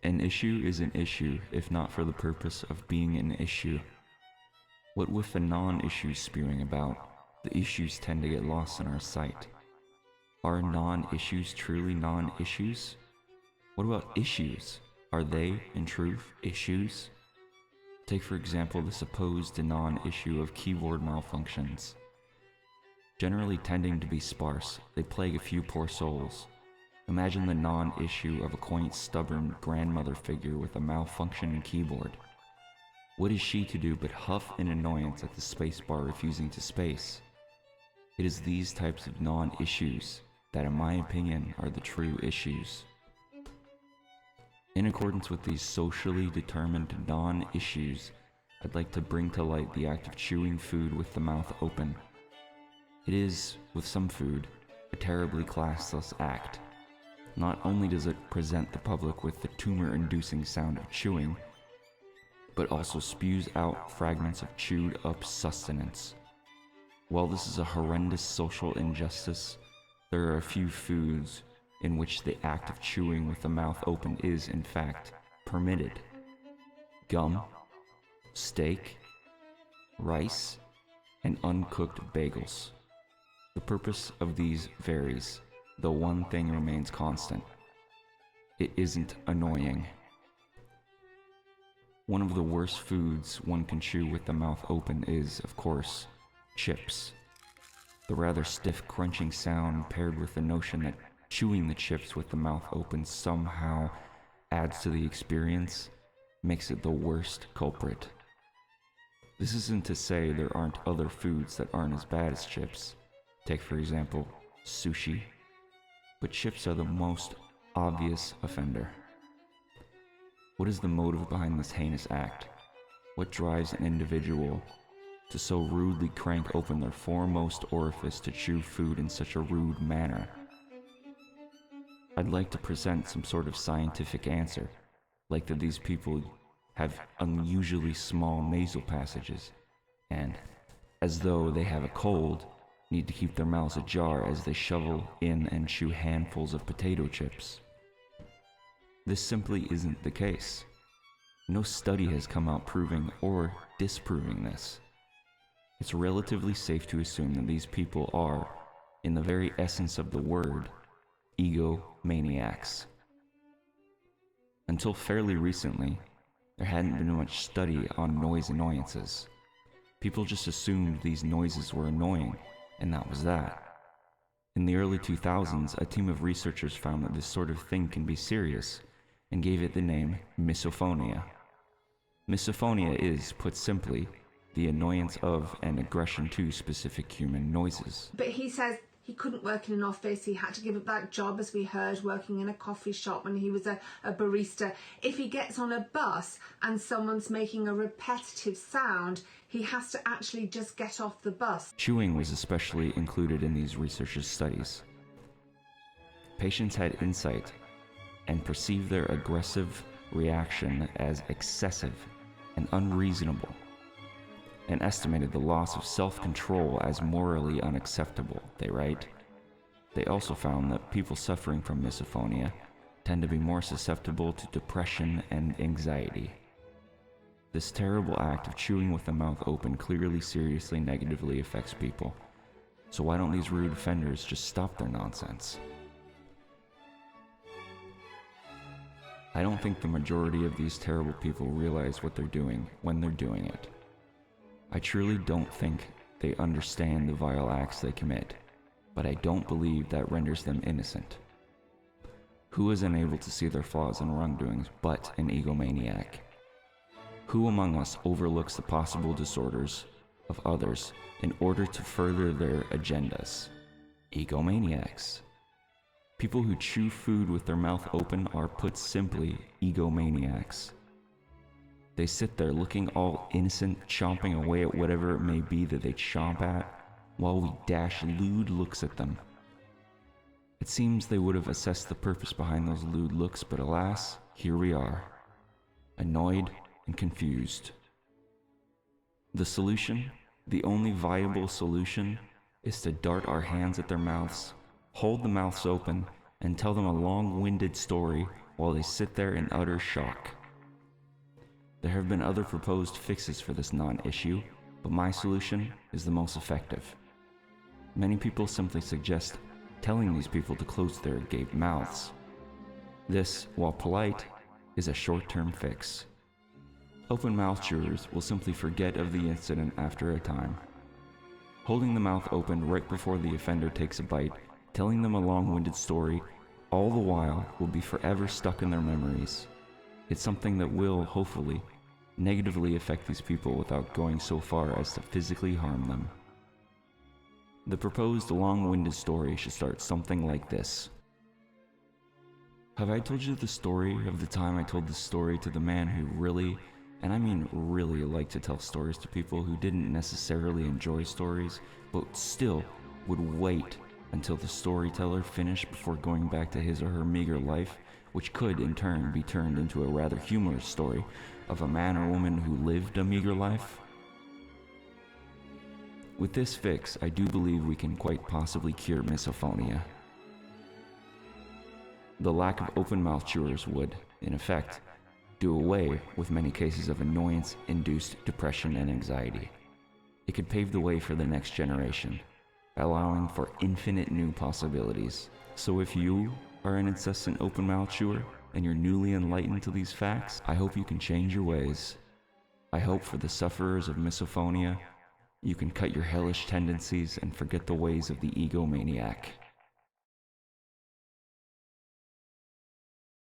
An issue is an issue if not for the purpose of being an issue. What with the non-issues spewing about, the issues tend to get lost in our sight. Are non-issues truly non-issues? What about issues? Are they, in truth, issues? Take for example the supposed non-issue of keyboard malfunctions. Generally tending to be sparse, they plague a few poor souls. Imagine the non-issue of a quaint, stubborn grandmother figure with a malfunctioning keyboard. What is she to do but huff in annoyance at the spacebar refusing to space? It is these types of non-issues that, in my opinion, are the true issues. In accordance with these socially determined non-issues, I'd like to bring to light the act of chewing food with the mouth open. It is, with some food, a terribly classless act. Not only does it present the public with the tumor-inducing sound of chewing, but also spews out fragments of chewed-up sustenance. While this is a horrendous social injustice, there are a few foods in which the act of chewing with the mouth open is, in fact, permitted. Gum, steak, rice, and uncooked bagels. The purpose of these varies, though one thing remains constant. It isn't annoying. One of the worst foods one can chew with the mouth open is, of course, chips. The rather stiff crunching sound paired with the notion that chewing the chips with the mouth open somehow adds to the experience makes it the worst culprit. This isn't to say there aren't other foods that aren't as bad as chips. Take for example, sushi. But chips are the most obvious offender. What is the motive behind this heinous act? What drives an individual to so rudely crank open their foremost orifice to chew food in such a rude manner? I'd like to present some sort of scientific answer, like that these people have unusually small nasal passages, and, as though they have a cold, need to keep their mouths ajar as they shovel in and chew handfuls of potato chips. This simply isn't the case. No study has come out proving or disproving this. It's relatively safe to assume that these people are, in the very essence of the word, egomaniacs. Until fairly recently, there hadn't been much study on noise annoyances. People just assumed these noises were annoying, and that was that. In the early 2000s, a team of researchers found that this sort of thing can be serious, and gave it the name misophonia. Misophonia is, put simply, the annoyance of and aggression to specific human noises. But he says he couldn't work in an office. He had to give up that job, as we heard, working in a coffee shop when he was a barista. If he gets on a bus and someone's making a repetitive sound, he has to actually just get off the bus. Chewing was especially included in these researchers' studies. Patients had insight and perceived their aggressive reaction as excessive and unreasonable, and estimated the loss of self-control as morally unacceptable, they write. They also found that people suffering from misophonia tend to be more susceptible to depression and anxiety. This terrible act of chewing with the mouth open clearly seriously negatively affects people, so why don't these rude offenders just stop their nonsense? I don't think the majority of these terrible people realize what they're doing when they're doing it. I truly don't think they understand the vile acts they commit, but I don't believe that renders them innocent. Who is unable to see their flaws and wrongdoings but an egomaniac? Who among us overlooks the possible disorders of others in order to further their agendas? Egomaniacs. People who chew food with their mouth open are, put simply, egomaniacs. They sit there looking all innocent, chomping away at whatever it may be that they chomp at, while we dash lewd looks at them. It seems they would have assessed the purpose behind those lewd looks, but alas, here we are, annoyed and confused. The solution, the only viable solution, is to dart our hands at their mouths, hold the mouths open, and tell them a long-winded story while they sit there in utter shock. There have been other proposed fixes for this non-issue, but my solution is the most effective. Many people simply suggest telling these people to close their agape mouths. This, while polite, is a short-term fix. Open-mouth chewers will simply forget of the incident after a time. Holding the mouth open right before the offender takes a bite, telling them a long-winded story, all the while will be forever stuck in their memories. It's something that will, hopefully, negatively affect these people without going so far as to physically harm them. The proposed long-winded story should start something like this. Have I told you the story of the time I told this story to the man who really, and I mean really, liked to tell stories to people who didn't necessarily enjoy stories, but still would wait until the storyteller finished before going back to his or her meager life, which could in turn be turned into a rather humorous story of a man or woman who lived a meager life? With this fix, I do believe we can quite possibly cure misophonia. The lack of open-mouth chewers would, in effect, do away with many cases of annoyance-induced depression and anxiety. It could pave the way for the next generation, allowing for infinite new possibilities. So if you are an incessant open-mouth chewer and you're newly enlightened to these facts, I hope you can change your ways. I hope for the sufferers of misophonia, you can cut your hellish tendencies and forget the ways of the egomaniac.